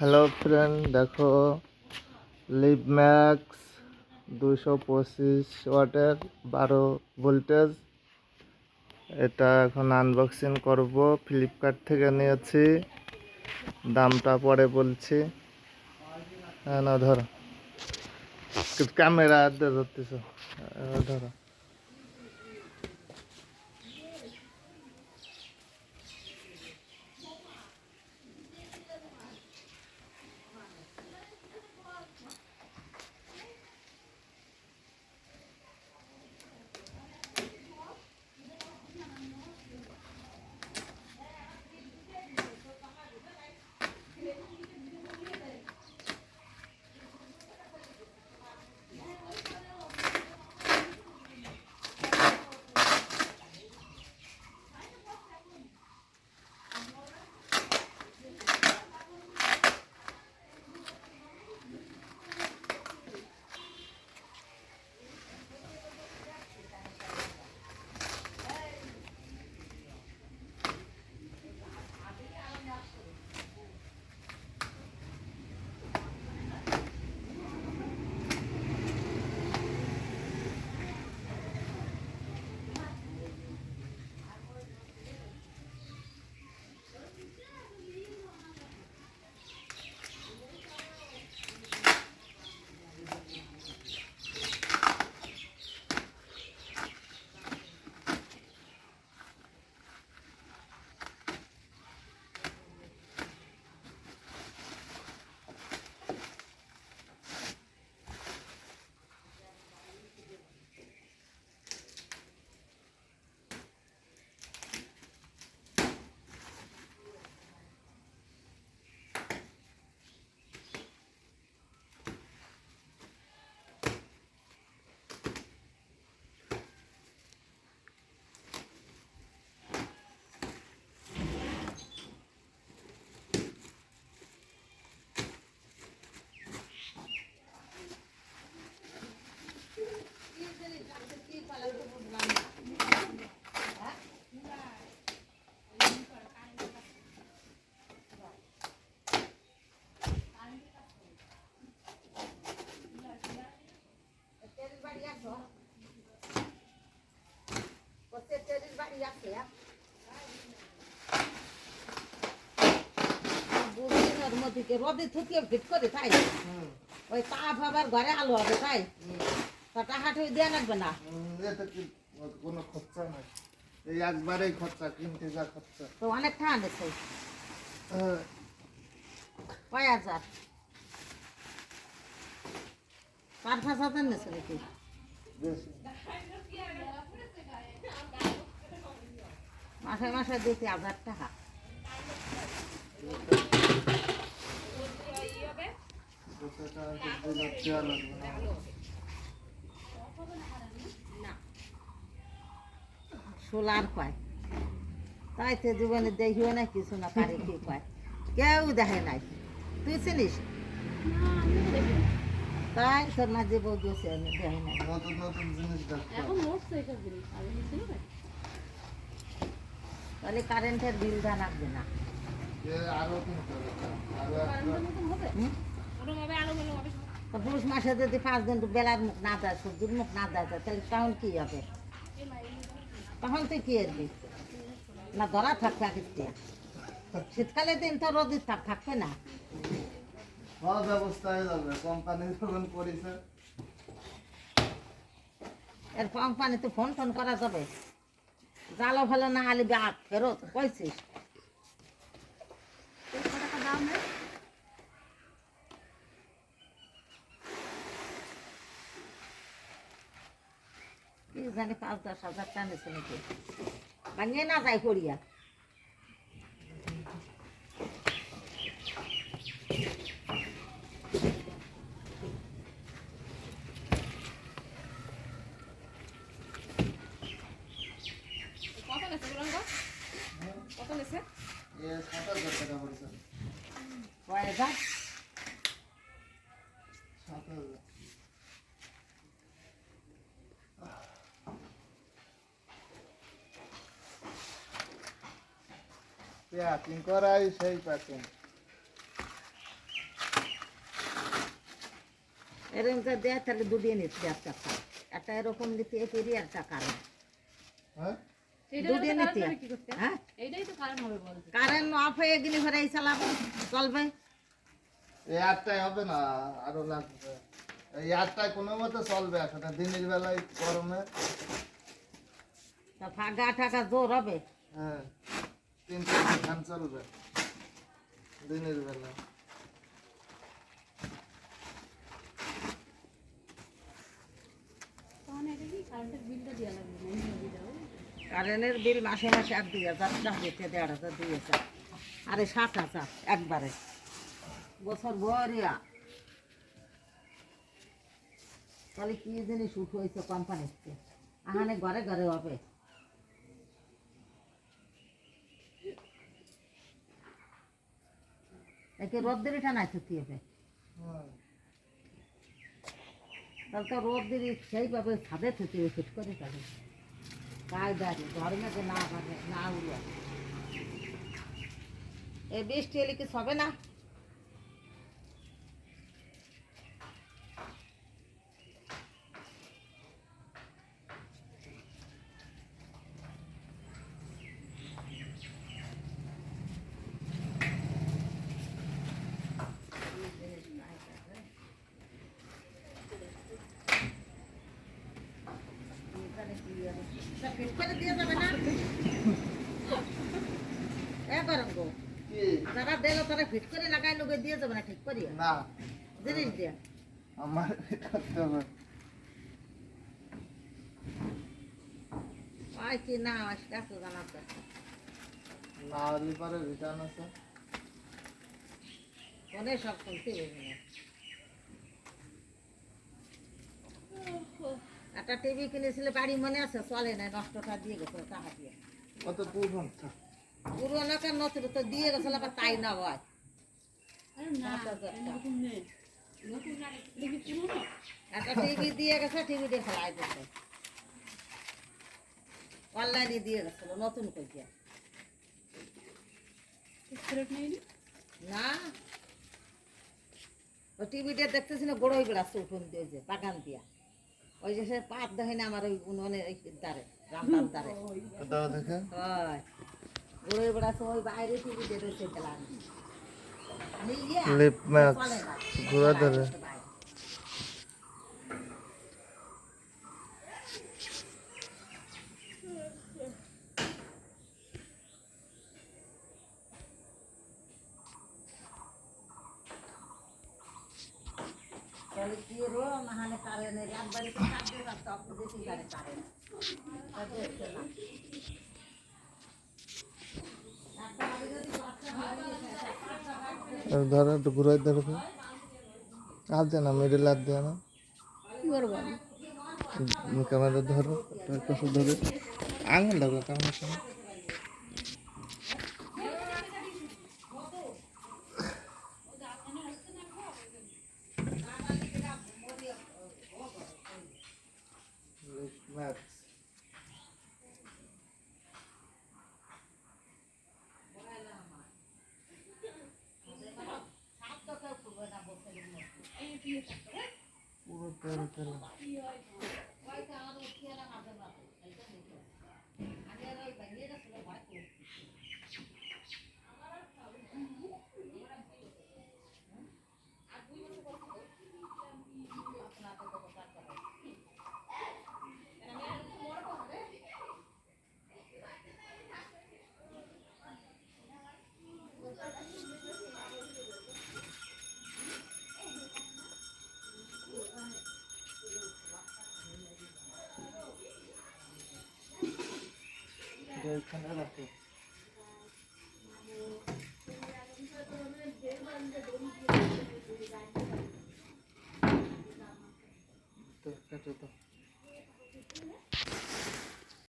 Hello friend, দেখো লিভম্যাক্স 225 ওয়াটের 12 voltage. এটা এখন আনবক্সিং করব। ফ্লিপকার্ট থেকে নিয়েছি, দামটা পরে বলছি। হ্যাঁ, না ধরো, ক্যামেরা ধরতেছ, ধরো। রোদে থুকিয়ে ফিট করে তাই ওই তাপ আবার ঘরে আলো হবে তাই টাকা দিয়ে লাগবে না। এটা কি কোনো খরচা নাই, এই একবারেই খরচা, কিনতে যা খরচা। তো অনেক টাকা নিচ্ছে, কয় হাজার, 4-5 হাজার নিচ্ছে নাকি? মাসে মাসে 2-3 হাজার টাকা। সোলার পায় তাই তো জীবনে দেখিও না কিছু না পারে কি পায়, কেউ দেখে নাই। তুই চিনিস? তাই তোর মাঝে বউ দিয়েছে দেখে নাই। নতুন নতুন জিনিস তাহলে কারেন্টের বিল যা লাগবে না। আরো কিনতে তো পুরুষ মাসে যদি 5 দিন বেলার মুখ না দেয়, সবজির মুখ না দেয়, তাহলে তখন কি হবে? তখন তুই কি এরবি না? ধরা থাকবে আগে। শীতকালে দিন তো রোদের তাপ থাকবে না। সব ব্যবস্থা হয়ে যাবে, কোম্পানি যখন করেছে। এর কোম্পানিতে ফোন টোন করা যাবে, জালো ভালো না আলি ব্যাগ ফেরত কইছিস। কি জানি 5-10 হাজার টাকা নিচ্ছে নাকি, ভাঙিয়ে না যায় করিয়া। কত লেছে? 7,000 টাকা পড়েছে। কয় হাজার? 7,000। প্যাকিং করাই সেই প্যাকিং। এরকম করে দেয় তাহলে দুদিয়ে নিচ্ছে একটা খায়। একটা এরকম নিতে পেরি একটা কারেন্ট হ্যাঁ দুদিয়ে নিতে হ্যাঁ কারেন্ট অফ হয়ে গেলে ঘরে এই চালাবে চলবে। এই আটটায় হবে না, আরো লাগবে। এই আটটায় কোনো মতে চলবে এখন, দিনের বেলায় গরমে। তা ফাঁকা টাকা জোর হবে। হ্যাঁ 3টা ফ্যান চলবে দিনের বেলা। কারেন্টের বিল মাসে মাসে 2,000 দিচ্ছে, 1,500 দিয়েছে, আরে 7,000 একবারে বছর ভরিয়া। তাহলে কি জিনিস উঠ হয়েছে কোম্পানিতে, আহানে ঘরে ঘরে হবে। একে রোদ দিলিটা নাই তো কি হবে, তাহলে তো রোদ দিলি সেইভাবে ছাদে থেকে ফিট করে তাহলে কায়দারি গরমে না পারে না উড়ে। এই বৃষ্টি এলে কিছু হবে না। ফিট করে দিয়ে যাবে না এ গরম গো, কি যারা দিল তারা ফিট করে লাগাই লোকে দিয়ে যাবে না ঠিক করিয়া না জিনিস দিয়ে। আমার করতে হবে। আয় কি না আজকে এত জানাতে না হলে পরে রিটার্ন আছে। অনেক সব শুনতে হবে না। একটা টিভি কিনেছিলে বাড়ি মনে আছে, চলে না, নষ্টটা দিয়ে গেছিল টাকা দিয়ে। কত পুরন পুরোনো কার নতুন তো দিয়ে গেছিল, আবার তাই না হয়। একটা টিভি দিয়ে গেছে, টিভি দিয়ে ফেলাই দিচ্ছে, অনলাইনে দিয়ে গেছিল নতুন কইয়া না। ওই টিভিটা দেখতেছি না বড়ই বেড়াচ্ছে উঠুন দিয়ে যে বাগান দিয়া, ওই যে সে পাত দেখে না আমার ওই উনুনের এই দ্বারে রান্নার দ্বারে দাও দেখে। হয় বড়ই বেড়াচ্ছে, ওই বাইরে টিভি দিয়ে রয়েছে খেলা লিপ ম্যাক্স ঘোরা ধরে। তাহলে কি রো নাহলে কারেন্টের একবারে তো কাটবে না, সব তো বেশি কারে কারেন্ট তাতে হচ্ছে না। একটা বাড়ি যদি বাচ্চা হয়, ধরো একটু ঘুরাই ধরো তো। আর দে না, মিডিল আর দে না, ক্যামেরা ধরো একটা পাশে ধরে আঙুল ধরো ক্যামেরার সামনে। ম্যাক্স পুরো তেল তেল। এখানে রাখো। তো কেটে দাও।